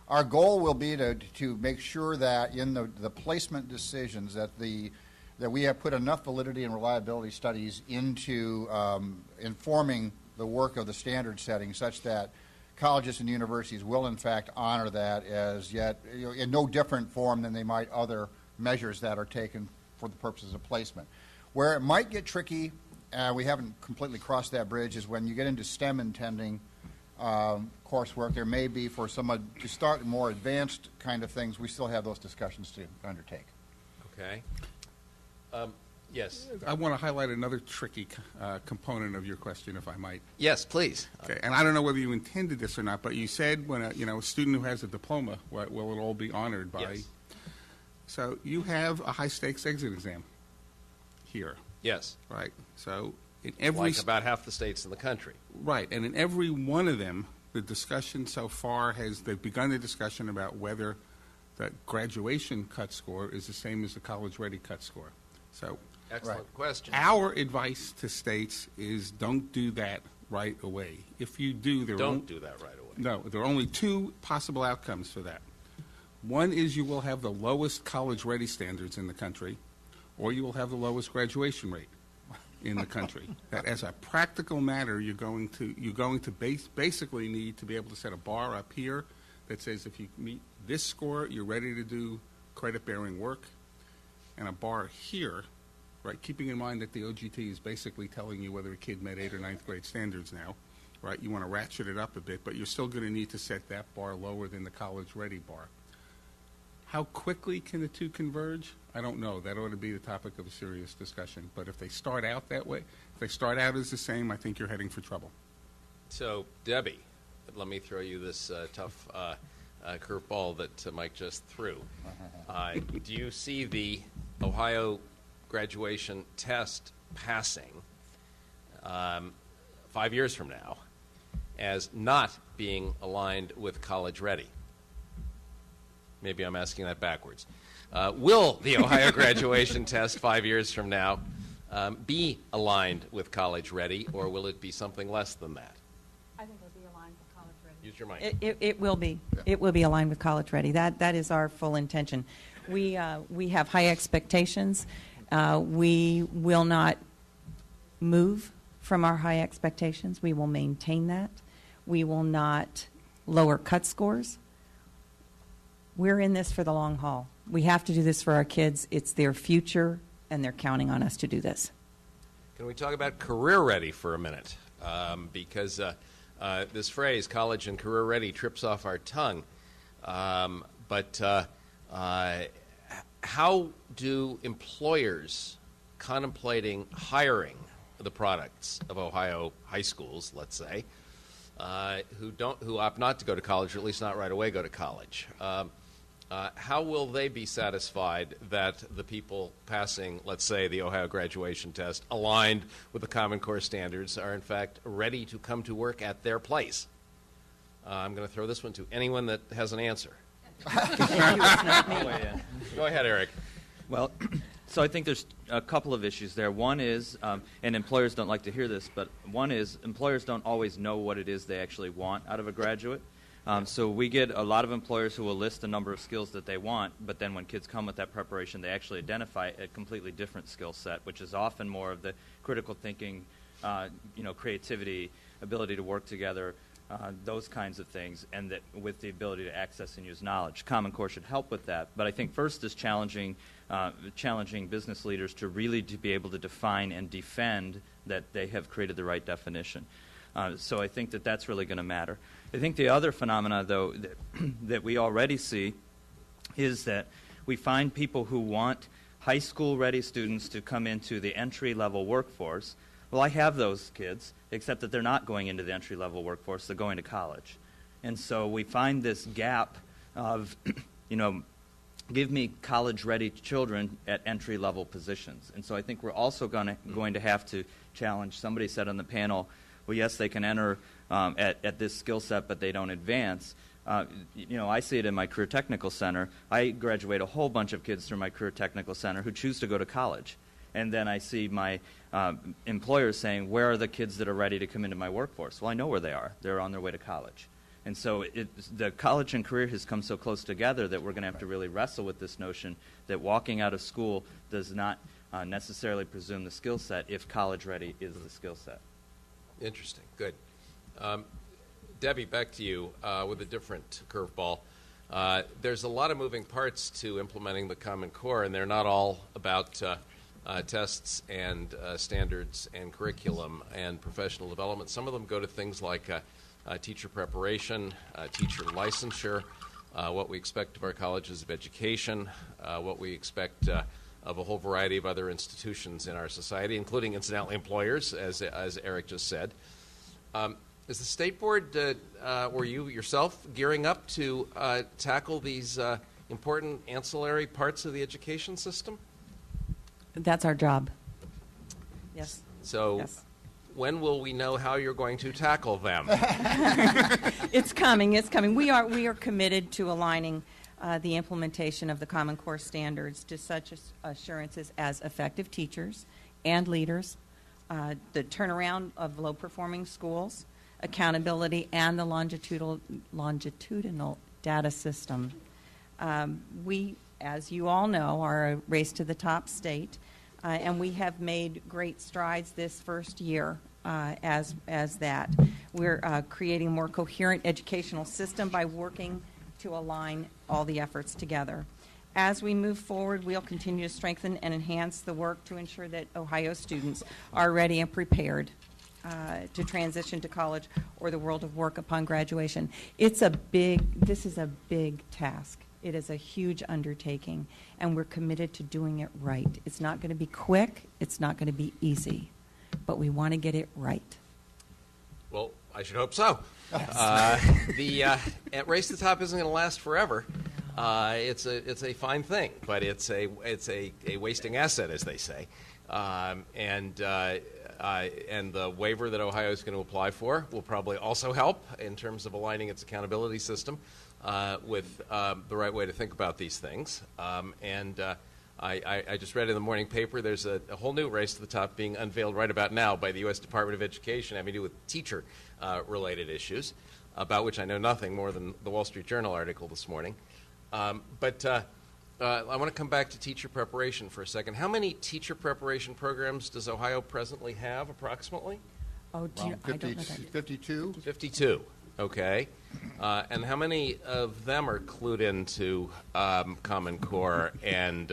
Our goal will be to make sure that in the placement decisions that we have put enough validity and reliability studies into informing the work of the standard setting such that colleges and universities will in fact honor that as yet in no different form than they might other measures that are taken for the purposes of placement. Where it might get tricky, we haven't completely crossed that bridge, is when you get into STEM intending coursework. There may be, for some to start more advanced kind of things, we still have those discussions to undertake. Okay. Yes. I want to highlight another tricky component of your question, if I might. Yes, please. Okay. And I don't know whether you intended this or not, but you said when a student who has a diploma, will it all be honored by? Yes. So you have a high-stakes exit exam here. Yes. Right. So in every like about half the states in the country. Right, and in every one of them, the discussion so far they've begun the discussion about whether the graduation cut score is the same as the college-ready cut score. So, excellent question. Our advice to states is don't do that right away. If you do, don't do that right away. No, there are only two possible outcomes for that. One is you will have the lowest college-ready standards in the country, or you will have the lowest graduation rate in the country. That as a practical matter, you're going to basically need to be able to set a bar up here that says if you meet this score, you're ready to do credit-bearing work, and a bar here, right, keeping in mind that the OGT is basically telling you whether a kid met 8th or 9th grade standards now, right? You want to ratchet it up a bit, but you're still going to need to set that bar lower than the college-ready bar. How quickly can the two converge? I don't know. That ought to be the topic of a serious discussion. But if they start out that way, if they start out as the same, I think you're heading for trouble. So, Debbie, let me throw you this tough curveball that Mike just threw. Do you see the Ohio graduation test passing 5 years from now as not being aligned with college ready? Maybe I'm asking that backwards. Will the Ohio graduation test 5 years from now be aligned with college ready, or will it be something less than that? I think it'll be aligned with college ready. Use your mic. It will be. Yeah. It will be aligned with college ready. That is our full intention. We have high expectations. We will not move from our high expectations. We will maintain that. We will not lower cut scores. We're in this for the long haul. We have to do this for our kids. It's their future, and they're counting on us to do this. Can we talk about career ready for a minute? Because this phrase, college and career ready, trips off our tongue. But how do employers contemplating hiring the products of Ohio high schools, let's say, who opt not to go to college, or at least not right away go to college, how will they be satisfied that the people passing, let's say, the Ohio graduation test, aligned with the Common Core standards, are in fact ready to come to work at their place? I'm going to throw this one to anyone that has an answer. Go ahead, Eric. Well, so I think there's a couple of issues there. One is, and employers don't like to hear this, but one is employers don't always know what it is they actually want out of a graduate. So we get a lot of employers who will list a number of skills that they want, but then when kids come with that preparation, they actually identify a completely different skill set, which is often more of the critical thinking, creativity, ability to work together, those kinds of things, and that with the ability to access and use knowledge. Common Core should help with that. But I think first is challenging business leaders to really to be able to define and defend that they have created the right definition. So I think that that's really going to matter. I think the other phenomena, though, that we already see is that we find people who want high school-ready students to come into the entry-level workforce. Well, I have those kids, except that they're not going into the entry-level workforce. They're going to college. And so we find this gap of, give me college-ready children at entry-level positions. And so I think we're also going to have to challenge. Somebody said on the panel, well, yes, they can enter at this skill set, but they don't advance. I see it in my Career Technical Center. I graduate a whole bunch of kids through my Career Technical Center who choose to go to college. And then I see my employers saying, where are the kids that are ready to come into my workforce? Well, I know where they are. They're on their way to college. And so the college and career has come so close together that we're going to have to really wrestle with this notion that walking out of school does not necessarily presume the skill set if college ready is the skill set. Interesting. Good. Debbie, back to you with a different curveball. There's a lot of moving parts to implementing the Common Core, and they're not all about tests and standards and curriculum and professional development. Some of them go to things like teacher preparation, teacher licensure, what we expect of our colleges of education, what we expect of a whole variety of other institutions in our society, including, incidentally, employers, as Eric just said. Is the State Board, or you yourself, gearing up to tackle these important ancillary parts of the education system? That's our job. Yes. So Yes. When will we know how you're going to tackle them? It's coming. It's coming. We are committed to aligning the implementation of the Common Core standards to such assurances as effective teachers and leaders, the turnaround of low-performing schools, accountability, and the longitudinal data system. We, as you all know, are a race-to-the-top state, and we have made great strides this first year as that. We're creating a more coherent educational system by working to align all the efforts together. As we move forward, we'll continue to strengthen and enhance the work to ensure that Ohio students are ready and prepared to transition to college or the world of work upon graduation. This is a big task. It is a huge undertaking, and we're committed to doing it right. It's not going to be quick. It's not going to be easy, but we want to get it right. Well, I should hope so. The race to the top isn't going to last forever. It's a fine thing, but it's a wasting asset, as they say. And the waiver that Ohio is going to apply for will probably also help in terms of aligning its accountability system with the right way to think about these things. I just read in the morning paper there's a whole new race to the top being unveiled right about now by the U.S. Department of Education having to do with teacher-related issues, about which I know nothing more than the Wall Street Journal article this morning. But I want to come back to teacher preparation for a second. How many teacher preparation programs does Ohio presently have, approximately? Oh, Around I don't know that. 52. 52. Okay. And how many of them are clued into Common Core and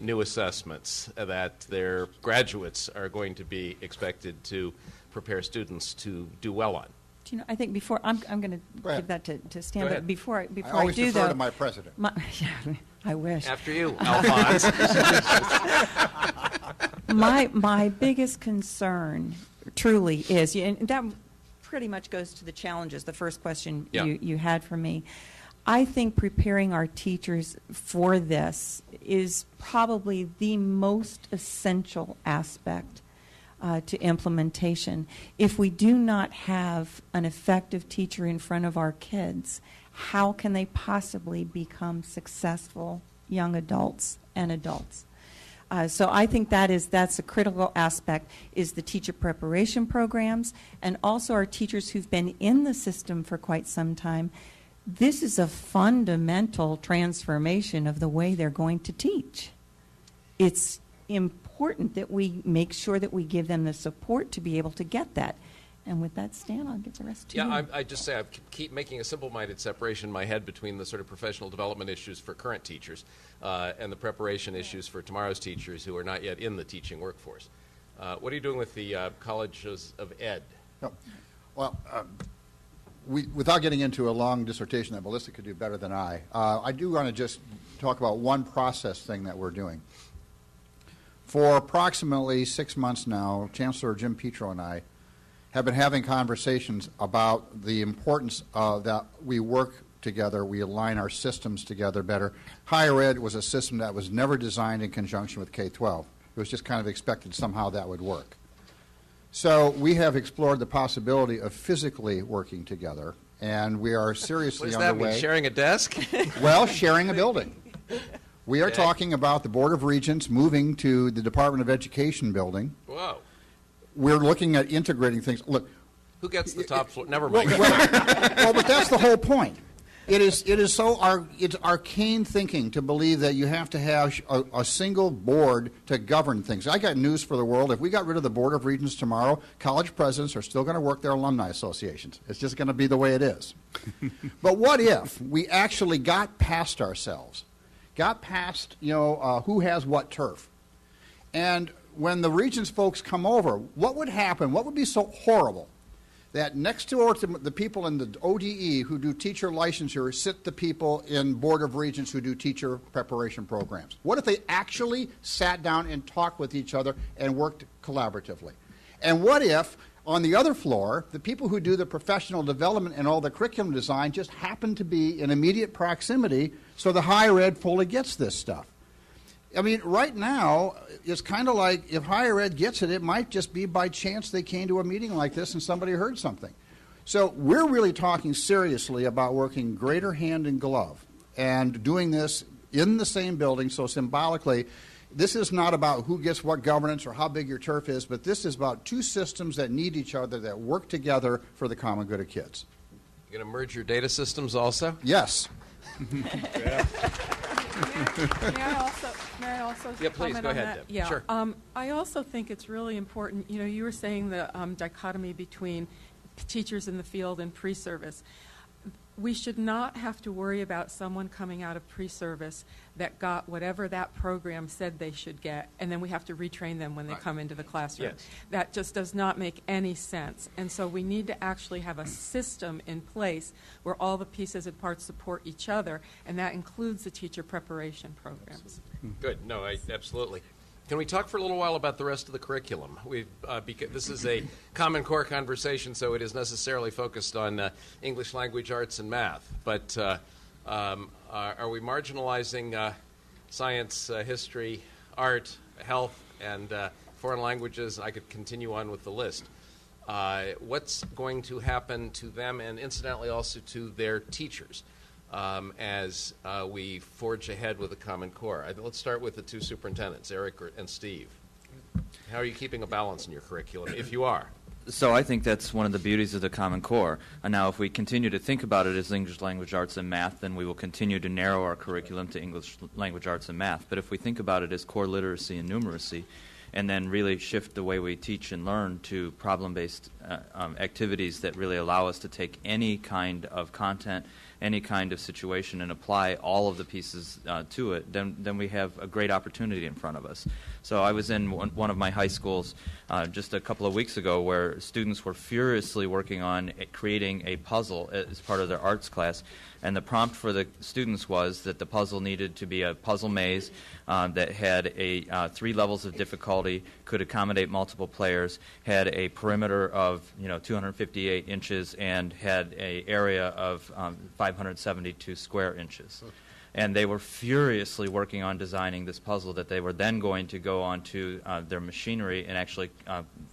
new assessments that their graduates are going to be expected to prepare students to do well on? Do you know, I think before, I'm going to give that to Stan, but before I always do defer though, to my president. Yeah, I wish. After you, Alphonse. My biggest concern truly is, and that pretty much goes to the challenges, the first question you had for me. I think preparing our teachers for this is probably the most essential aspect to implementation. If we do not have an effective teacher in front of our kids, how can they possibly become successful young adults and adults? So I think that's a critical aspect, is the teacher preparation programs, and also our teachers who've been in the system for quite some time. This is a fundamental transformation of the way they're going to teach. It's important that we make sure that we give them the support to be able to get that. And with that, Stan, I'll give the rest to you. Yeah, I just say I keep making a simple-minded separation in my head between the sort of professional development issues for current teachers and the preparation issues for tomorrow's teachers who are not yet in the teaching workforce. What are you doing with the colleges of ed? No. Well, without getting into a long dissertation that Melissa could do better than I do want to just talk about one process thing that we're doing. For approximately 6 months now, Chancellor Jim Petro and I have been having conversations about the importance that we work together, we align our systems together better. Higher ed was a system that was never designed in conjunction with K-12. It was just kind of expected somehow that would work. So we have explored the possibility of physically working together, and we are seriously What does that underway. mean, sharing a desk? Well, sharing a building. We are Okay. talking about the Board of Regents moving to the Department of Education building. Whoa. We're looking at integrating things. Look, Who gets the top floor? Never mind. Well, but that's the whole point. It is so it's arcane thinking to believe that you have to have a single board to govern things. I got news for the world. If we got rid of the Board of Regents tomorrow, college presidents are still going to work their alumni associations. It's just going to be the way it is. But what if we actually got past ourselves, got past, who has what turf? And when the Regents folks come over, what would happen? What would be so horrible that next to the people in the ODE who do teacher licensure sit the people in Board of Regents who do teacher preparation programs? What if they actually sat down and talked with each other and worked collaboratively? And what if, on the other floor, the people who do the professional development and all the curriculum design just happen to be in immediate proximity so the higher ed fully gets this stuff? I mean, right now, it's kind of like if higher ed gets it, it might just be by chance they came to a meeting like this and somebody heard something. So we're really talking seriously about working greater hand in glove and doing this in the same building. So symbolically, this is not about who gets what governance or how big your turf is, but this is about two systems that need each other, that work together for the common good of kids. You're going to merge your data systems also? Yes. May I also Yeah, please, comment go on ahead, that? Deb. Yeah. Sure. I also think it's really important, you were saying the dichotomy between teachers in the field and pre-service. We should not have to worry about someone coming out of pre-service that got whatever that program said they should get, and then we have to retrain them when they come into the classroom. Yes. That just does not make any sense. And so we need to actually have a system in place where all the pieces and parts support each other, and that includes the teacher preparation programs. Good. No, absolutely. Can we talk for a little while about the rest of the curriculum? This is a Common Core conversation, so it is necessarily focused on English language, arts, and math. But are we marginalizing science, history, art, health, and foreign languages? I could continue on with the list. What's going to happen to them, and incidentally also to their teachers, as we forge ahead with the Common Core? Let's start with the two superintendents, Eric and Steve. How are you keeping a balance in your curriculum, if you are? So I think that's one of the beauties of the Common Core. And now if we continue to think about it as English language, arts, and math, then we will continue to narrow our curriculum to English language, arts, and math. But if we think about it as core literacy and numeracy, and then really shift the way we teach and learn to problem-based activities that really allow us to take any kind of content, any kind of situation, and apply all of the pieces to it, then we have a great opportunity in front of us. So I was in one of my high schools just a couple of weeks ago where students were furiously working on creating a puzzle as part of their arts class, and the prompt for the students was that the puzzle needed to be a puzzle maze that had 3 levels of difficulty, could accommodate multiple players, had a perimeter of 258 inches, and had an area of 572 square inches. And they were furiously working on designing this puzzle that they were then going to go onto their machinery and actually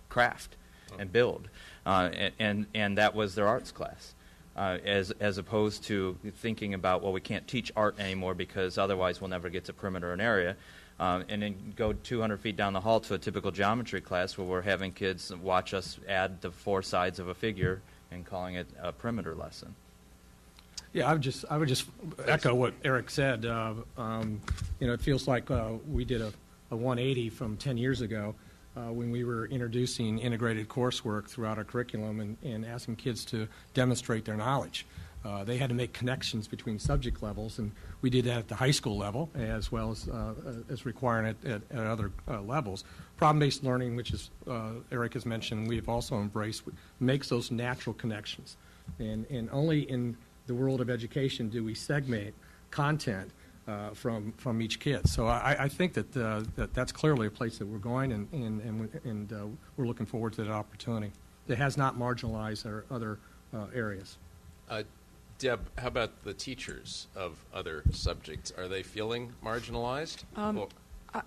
craft and build. And that was their arts class. As opposed to thinking about, well, we can't teach art anymore because otherwise we'll never get to perimeter and area. And then go 200 feet down the hall to a typical geometry class where we're having kids watch us add the 4 sides of a figure and calling it a perimeter lesson. Yeah, I would just echo what Eric said. It feels like we did a 180 from 10 years ago when we were introducing integrated coursework throughout our curriculum and asking kids to demonstrate their knowledge. They had to make connections between subject levels, and we did that at the high school level as well as requiring it at other levels. Problem-based learning, which is Eric has mentioned, we've also embraced, makes those natural connections. And only in the world of education do we segment content from each kid. So I think that's clearly a place that we're going, and we're looking forward to that opportunity. It has not marginalized our other areas. Deb, how about the teachers of other subjects? Are they feeling marginalized?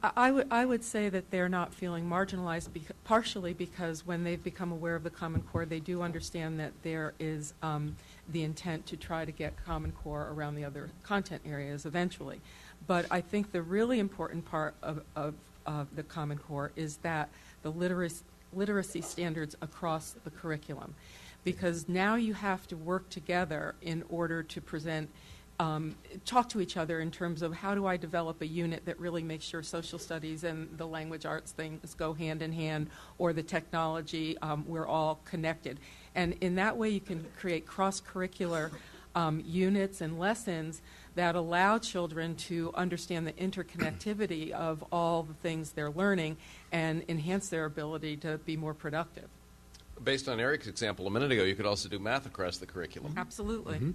I would say that they're not feeling marginalized, partially because when they've become aware of the Common Core, they do understand that there is the intent to try to get Common Core around the other content areas eventually. But I think the really important part of the Common Core is that the literacy standards across the curriculum. because now you have to work together in order to present, talk to each other in terms of how do I develop a unit that really makes sure social studies and the language arts things go hand in hand, or the technology, we're all connected. And in that way you can create cross-curricular units and lessons that allow children to understand the interconnectivity of all the things they're learning and enhance their ability to be more productive. Based on Eric's example a minute ago, you could also do math across the curriculum. Absolutely.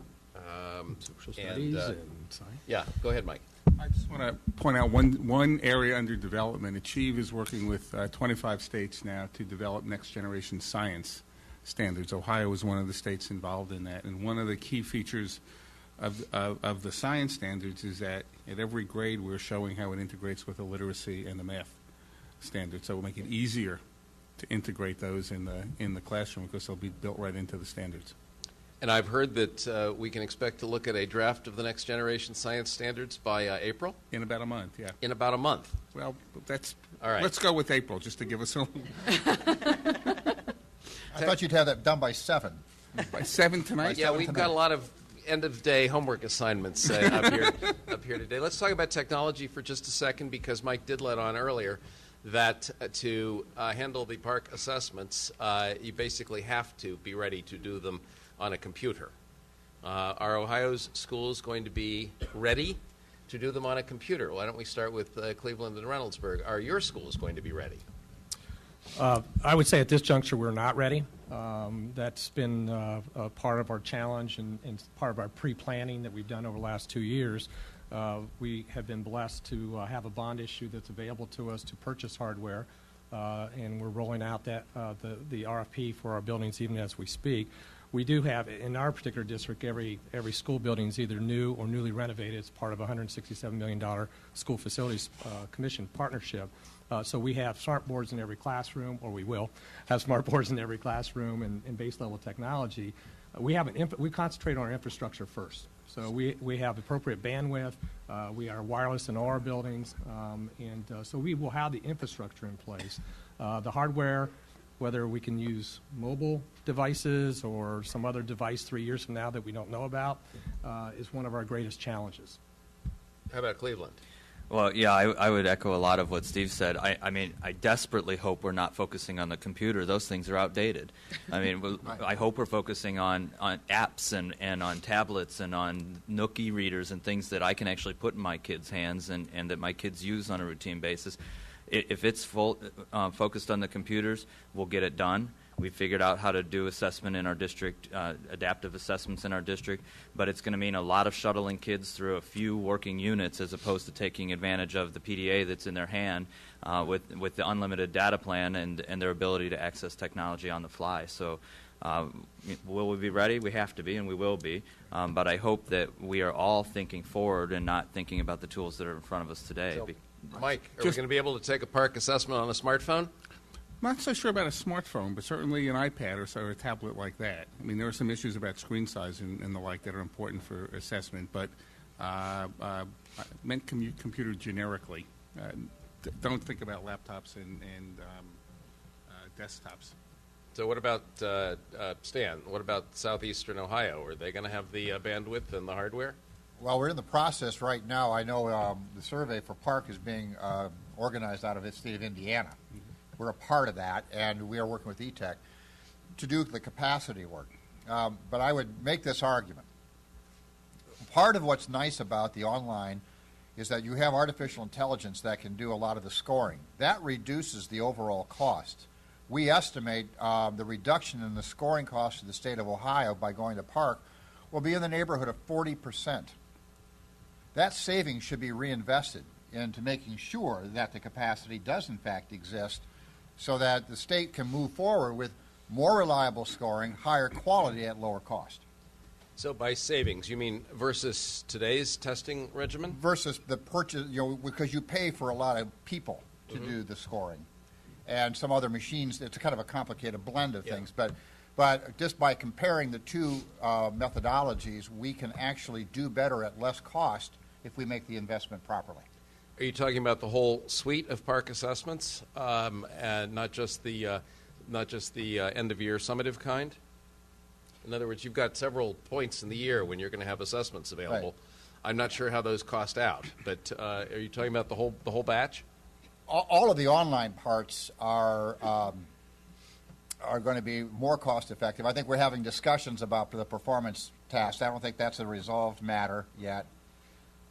Social studies and science. Yeah, go ahead, Mike. I just want to point out one area under development. Achieve is working with 25 states now to develop next generation science standards. Ohio is one of the states involved in that, and one of the key features of the science standards is that at every grade we're showing how it integrates with the literacy and the math standards. So we'll make it easier to integrate those in the classroom because they'll be built right into the standards. And I've heard that we can expect to look at a draft of the next generation science standards by April? In about a month, yeah. In about a month. Well, that's all right. Let's go with April just to give us a I thought you'd have that done by 7. by 7 tonight. Yeah, we've got a lot of end-of-day homework assignments up here today. Let's talk about technology for just a second, because Mike did let on earlier that to handle the park assessments, you basically have to be ready to do them on a computer. Are Ohio's schools going to be ready to do them on a computer? Why don't we start with Cleveland and Reynoldsburg? Are your schools going to be ready? I would say at this juncture we're not ready. That's been a part of our challenge and part of our pre-planning that we've done over the last 2 years. We have been blessed to have a bond issue that's available to us to purchase hardware, and we're rolling out that the RFP for our buildings even as we speak. We do have, in our particular district, every school building is either new or newly renovated. It's part of a $167 million School Facilities Commission partnership. So we have smart boards in every classroom, or we will have smart boards in every classroom and base level technology. We concentrate on our infrastructure first. So we have appropriate bandwidth. We are wireless in all our buildings, so we will have the infrastructure in place. The hardware, whether we can use mobile devices or some other device 3 years from now that we don't know about, is one of our greatest challenges. How about Cleveland? Well, yeah, I would echo a lot of what Steve said. I mean, I desperately hope we're not focusing on the computer. Those things are outdated. I mean, I hope we're focusing on apps and on tablets and on Nook e-readers and things that I can actually put in my kids' hands and that my kids use on a routine basis. If it's focused on the computers, we'll get it done. We figured out how to do assessment in our district, adaptive assessments in our district, but it's going to mean a lot of shuttling kids through a few working units as opposed to taking advantage of the PDA that's in their hand with the unlimited data plan and their ability to access technology on the fly. So will we be ready? We have to be, and we will be. But I hope that we are all thinking forward and not thinking about the tools that are in front of us today. So, Mike, are we going to be able to take a park assessment on a smartphone? Not so sure about a smartphone, but certainly an iPad or a tablet like that. I mean, there are some issues about screen size and the like that are important for assessment, but meant computer generically. Don't think about laptops and desktops. So what about, Stan, what about southeastern Ohio? Are they going to have the bandwidth and the hardware? Well, we're in the process right now. I know the survey for Park is being organized out of the state of Indiana. Mm-hmm. We're a part of that, and we are working with ETech to do the capacity work. But I would make this argument. Part of what's nice about the online is that you have artificial intelligence that can do a lot of the scoring. That reduces the overall cost. We estimate the reduction in the scoring cost of the state of Ohio by going to Park will be in the neighborhood of 40%. That savings should be reinvested into making sure that the capacity does in fact exist so that the state can move forward with more reliable scoring, higher quality at lower cost. So by savings, you mean versus today's testing regimen? Versus the purchase, because you pay for a lot of people to do the scoring. And some other machines, it's kind of a complicated blend of things. But just by comparing the two methodologies, we can actually do better at less cost if we make the investment properly. Are you talking about the whole suite of park assessments, and not just the end-of-year summative kind? In other words, you've got several points in the year when you're going to have assessments available. Right. I'm not sure how those cost out, but are you talking about the whole batch? All of the online parts are going to be more cost effective. I think we're having discussions about the performance test. I don't think that's a resolved matter yet.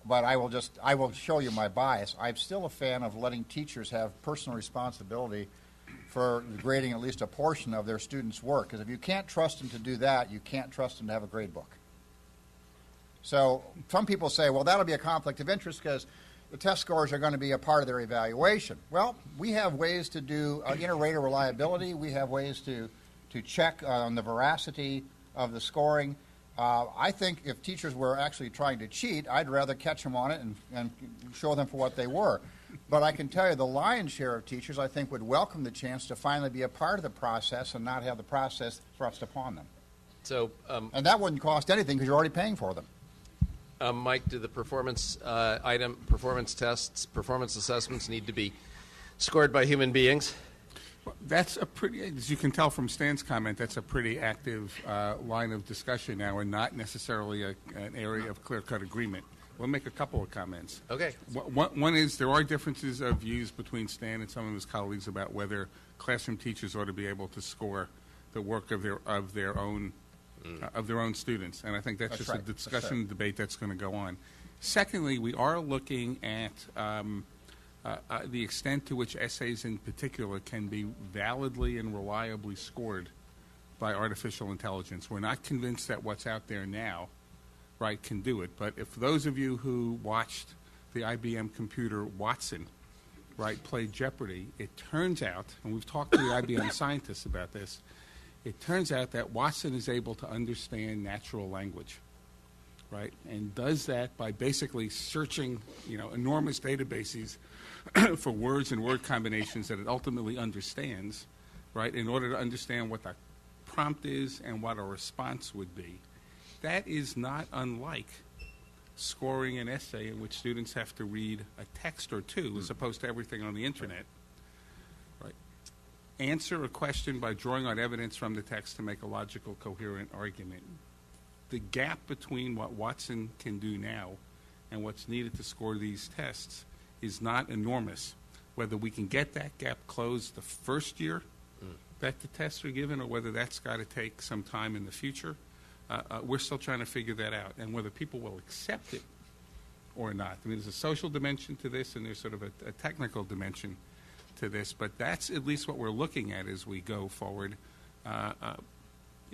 But I will show you my bias. I'm still a fan of letting teachers have personal responsibility for grading at least a portion of their students' work. Because if you can't trust them to do that, you can't trust them to have a grade book. So some people say, well, that'll be a conflict of interest because the test scores are going to be a part of their evaluation. Well, we have ways to do inter-rater reliability. We have ways to check on the veracity of the scoring. I think if teachers were actually trying to cheat, I'd rather catch them on it and show them for what they were. But I can tell you the lion's share of teachers, I think, would welcome the chance to finally be a part of the process and not have the process thrust upon them. So, and that wouldn't cost anything because you're already paying for them. Mike, do the performance tests, performance assessments need to be scored by human beings? Well, that's a pretty, as you can tell from Stan's comment, that's a pretty active line of discussion now and not necessarily an area of clear-cut agreement. We'll make a couple of comments. Okay. One is there are differences of views between Stan and some of his colleagues about whether classroom teachers ought to be able to score the work of their own students, and I think that's just right. a discussion debate that's going to go on. Secondly, we are looking at the extent to which essays in particular can be validly and reliably scored by artificial intelligence. We're not convinced that what's out there now, right, can do it. But if those of you who watched the IBM computer Watson, right, play Jeopardy, it turns out, and we've talked to the IBM scientists about this, it turns out that Watson is able to understand natural language, right, and does that by basically searching, enormous databases for words and word combinations that it ultimately understands, right, in order to understand what the prompt is and what a response would be. That is not unlike scoring an essay in which students have to read a text or two as opposed to everything on the internet. Answer a question by drawing on evidence from the text to make a logical, coherent argument. The gap between what Watson can do now and what's needed to score these tests is not enormous. Whether we can get that gap closed the first year that the tests are given or whether that's got to take some time in the future, we're still trying to figure that out. And whether people will accept it or not. I mean, there's a social dimension to this and there's sort of a technical dimension to this, but that's at least what we're looking at as we go forward. And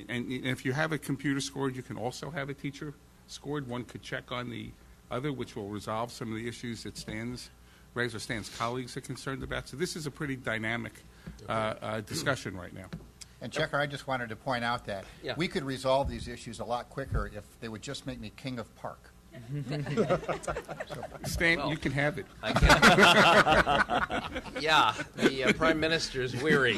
if you have a computer scored, you can also have a teacher scored. One could check on the other, which will resolve some of the issues that Stan's colleagues are concerned about. So this is a pretty dynamic discussion right now. And Checker, I just wanted to point out that we could resolve these issues a lot quicker if they would just make me king of park. Stan, you can have it. I can. Yeah, the Prime Minister's weary.